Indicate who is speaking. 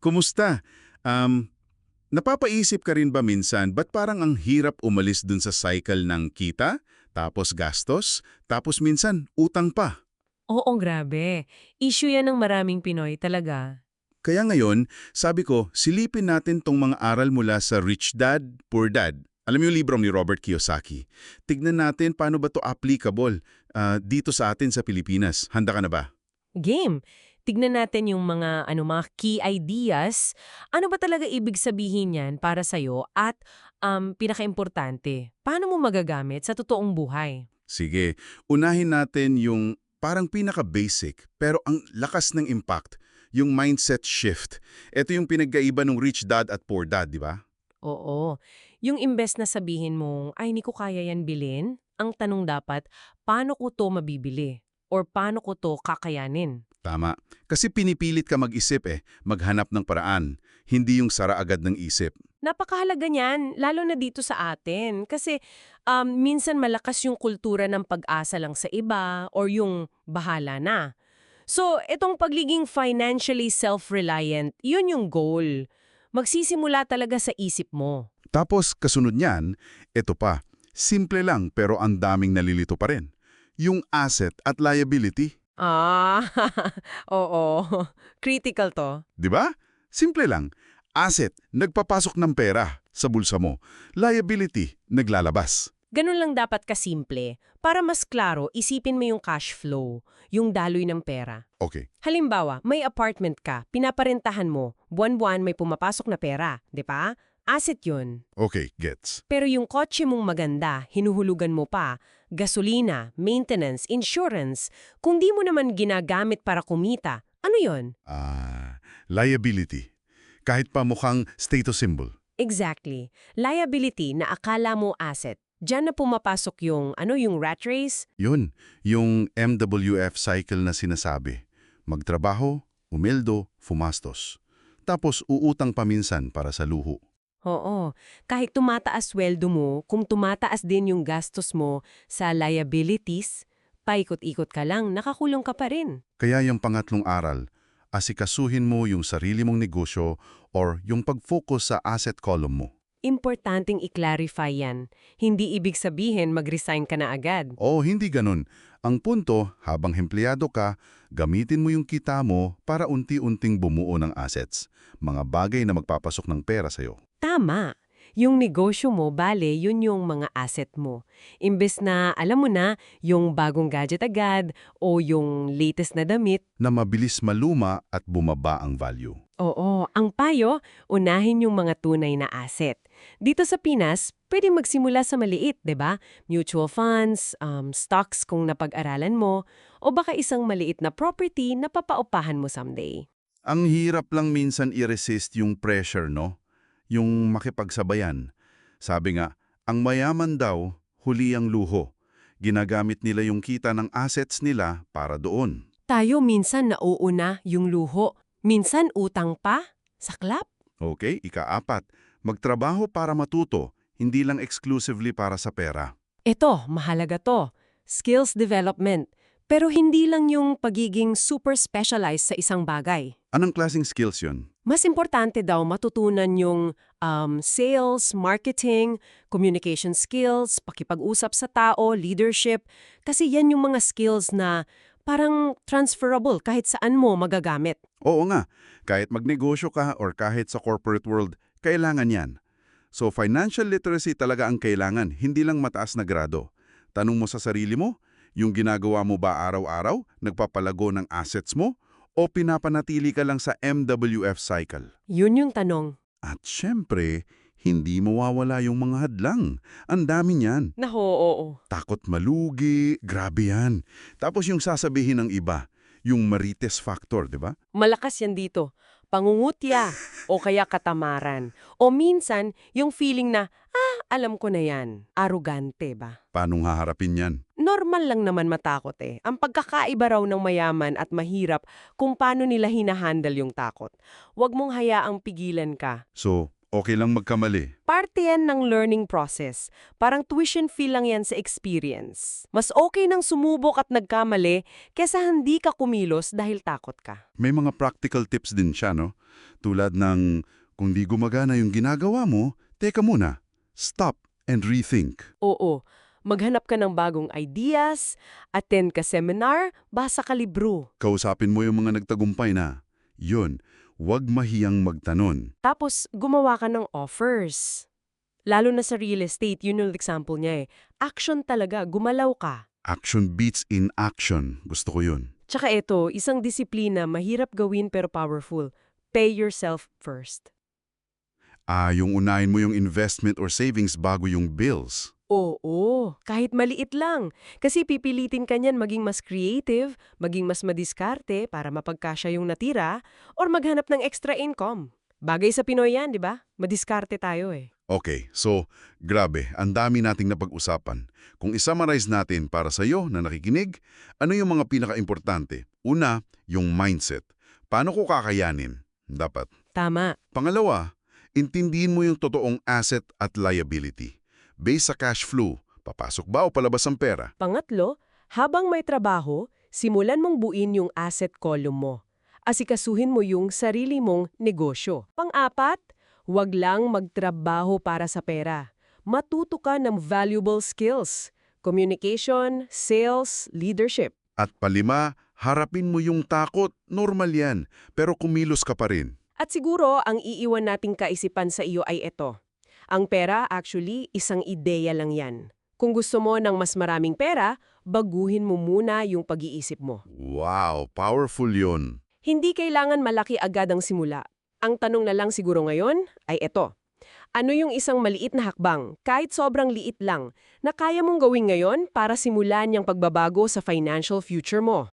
Speaker 1: Kumusta? Um, Napapaisip ka rin ba minsan, ba't parang ang hirap umalis dun sa cycle ng kita, tapos gastos, tapos minsan utang pa?
Speaker 2: Oo, grabe. Issue yan ng maraming Pinoy talaga.
Speaker 1: Kaya ngayon, sabi ko, silipin natin tong mga aral mula sa Rich Dad, Poor Dad. Alam mo yung libro ni Robert Kiyosaki. Tignan natin paano ba to applicable dito sa atin sa Pilipinas. Handa ka na ba?
Speaker 2: Game. Tignan natin yung mga key ideas. Ano ba talaga ibig sabihin yan para sa'yo? At pinakaimportante, paano mo magagamit sa totoong buhay?
Speaker 1: Sige, unahin natin yung parang pinaka-basic pero ang lakas ng impact, yung mindset shift. Ito yung pinagkaiba ng Rich Dad at Poor Dad, di ba?
Speaker 2: Oo. Yung imbes na sabihin mong, ay, hindi ko kaya yan bilhin, ang tanong dapat, paano ko to mabibili? Or paano ko to kakayanin?
Speaker 1: Tama. Kasi pinipilit ka mag-isip maghanap ng paraan, hindi yung sara agad ng isip.
Speaker 2: Napakahalaga niyan, lalo na dito sa atin. Kasi minsan malakas yung kultura ng pag-asa lang sa iba or yung bahala na. So, itong pagiging financially self-reliant, yun yung goal. Magsisimula talaga sa isip mo.
Speaker 1: Tapos kasunod niyan, ito pa, simple lang pero ang daming nalilito pa rin. Yung asset at liability,
Speaker 2: Ah, oo. Critical to.
Speaker 1: di ba? Simple lang. Asset, nagpapasok ng pera sa bulsa mo. Liability, naglalabas.
Speaker 2: Ganun lang dapat kasimple. Para mas klaro, isipin mo yung cash flow, yung daloy ng pera.
Speaker 1: Okay.
Speaker 2: Halimbawa, may apartment ka, pinaparentahan mo, buwan-buwan may pumapasok na pera, di ba? Asset yun.
Speaker 1: Okay, gets.
Speaker 2: Pero yung kotse mong maganda, hinuhulugan mo pa, gasolina, maintenance, insurance, kung di mo naman ginagamit para kumita, ano yon?
Speaker 1: Liability. Kahit pa mukhang status symbol.
Speaker 2: Exactly. Liability na akala mo asset. Diyan na pumapasok yung rat race.
Speaker 1: Yun, yung MWF cycle na sinasabi. Magtrabaho, umildo, fumastos. Tapos uutang paminsan para sa luho.
Speaker 2: Oo. Kahit tumataas sweldo mo, kung tumataas din yung gastos mo sa liabilities, paikot-ikot ka lang, nakakulong ka pa rin.
Speaker 1: Kaya yung pangatlong aral, asikasuhin mo yung sarili mong negosyo or yung pag-focus sa asset column mo.
Speaker 2: Importanteng i-clarify yan. Hindi ibig sabihin mag-resign ka na agad.
Speaker 1: O hindi ganun. Ang punto, habang empleyado ka, gamitin mo yung kita mo para unti-unting bumuo ng assets. Mga bagay na magpapasok ng pera sa'yo.
Speaker 2: Tama. Yung negosyo mo, bale, yun yung mga asset mo. Imbes na, alam mo na, yung bagong gadget agad o yung latest na damit.
Speaker 1: Na mabilis maluma at bumaba ang value.
Speaker 2: Oo, ang payo, unahin yung mga tunay na asset. Dito sa Pinas, pwede magsimula sa maliit, 'di ba? Mutual funds, stocks kung napag-aralan mo, o baka isang maliit na property na papaupahan mo someday.
Speaker 1: Ang hirap lang minsan i-resist yung pressure, no? Yung makipagsabayan. Sabi nga, ang mayaman daw, huli ang luho. Ginagamit nila yung kita ng assets nila para doon.
Speaker 2: Tayo minsan nauuna yung luho, minsan utang pa, saklap.
Speaker 1: Okay, ika-4. Magtrabaho para matuto, hindi lang exclusively para sa pera.
Speaker 2: Ito, mahalaga to. Skills development. Pero hindi lang yung pagiging super specialized sa isang bagay.
Speaker 1: Anong klaseng skills yun?
Speaker 2: Mas importante daw matutunan yung sales, marketing, communication skills, pakipag-usap sa tao, leadership. Kasi yan yung mga skills na parang transferable kahit saan mo magagamit.
Speaker 1: Oo nga, kahit magnegosyo ka or kahit sa corporate world, kailangan yan. So financial literacy talaga ang kailangan, hindi lang mataas na grado. Tanong mo sa sarili mo, yung ginagawa mo ba araw-araw, nagpapalago ng assets mo, o pinapanatili ka lang sa MWF cycle?
Speaker 2: Yun yung tanong.
Speaker 1: At syempre, hindi mawawala yung mga hadlang. Ang dami niyan.
Speaker 2: Naho, oo.
Speaker 1: Takot malugi, grabe yan. Tapos yung sasabihin ng iba, yung marites factor, di ba?
Speaker 2: Malakas yan dito. Pangungutya o kaya katamaran. O minsan, yung feeling na, alam ko na yan. Arugante ba?
Speaker 1: Paano haharapin yan?
Speaker 2: Normal lang naman matakot eh. Ang pagkakaiba raw ng mayaman at mahirap kung paano nila hinahandle yung takot. Huwag mong hayaang pigilan ka.
Speaker 1: So, Okay lang magkamali.
Speaker 2: Parte yan ng learning process. Parang tuition fee lang yan sa experience. Mas okay nang sumubok at nagkamali kesa hindi ka kumilos dahil takot ka.
Speaker 1: May mga practical tips din siya, no? Tulad ng, kung di gumagana yung ginagawa mo, teka muna, stop and rethink.
Speaker 2: Oo, maghanap ka ng bagong ideas, attend ka seminar, basa ka libro.
Speaker 1: Kausapin mo yung mga nagtagumpay na. Yun, huwag mahiyang magtanon.
Speaker 2: Tapos, gumawa ka ng offers. Lalo na sa real estate, yun yung example niya eh. Action talaga, gumalaw ka.
Speaker 1: Action beats in action. Gusto ko yun.
Speaker 2: Tsaka ito, isang disiplina, mahirap gawin pero powerful. Pay yourself first.
Speaker 1: Yung unahin mo yung investment or savings bago yung bills.
Speaker 2: Oo, kahit maliit lang. Kasi pipilitin ka niyan maging mas creative, maging mas madiskarte para mapagkasya yung natira, or maghanap ng extra income. Bagay sa Pinoy yan, di ba? Madiskarte tayo eh.
Speaker 1: Okay, so, grabe, ang dami nating napag-usapan. Kung isummarize natin para sa iyo na nakikinig, ano yung mga pinaka-importante? Una, yung mindset. Paano ko kakayanin? Dapat.
Speaker 2: Tama.
Speaker 1: Pangalawa, intindihin mo yung totoong asset at liability. Based sa cash flow, papasok ba o palabas ang pera?
Speaker 2: Pangatlo, habang may trabaho, simulan mong buuin yung asset column mo. Asikasuhin mo yung sarili mong negosyo. Pang-apat, huwag lang magtrabaho para sa pera. Matuto ka ng valuable skills, communication, sales, leadership.
Speaker 1: At palima, harapin mo yung takot. Normal yan, pero kumilos ka pa rin.
Speaker 2: At siguro, ang iiwan nating kaisipan sa iyo ay ito. Ang pera, actually, isang ideya lang yan. Kung gusto mo ng mas maraming pera, baguhin mo muna yung pag-iisip mo.
Speaker 1: Wow, powerful yun.
Speaker 2: Hindi kailangan malaki agad ang simula. Ang tanong na lang siguro ngayon ay ito. Ano yung isang maliit na hakbang, kahit sobrang liit lang, na kaya mong gawin ngayon para simulan yung pagbabago sa financial future mo?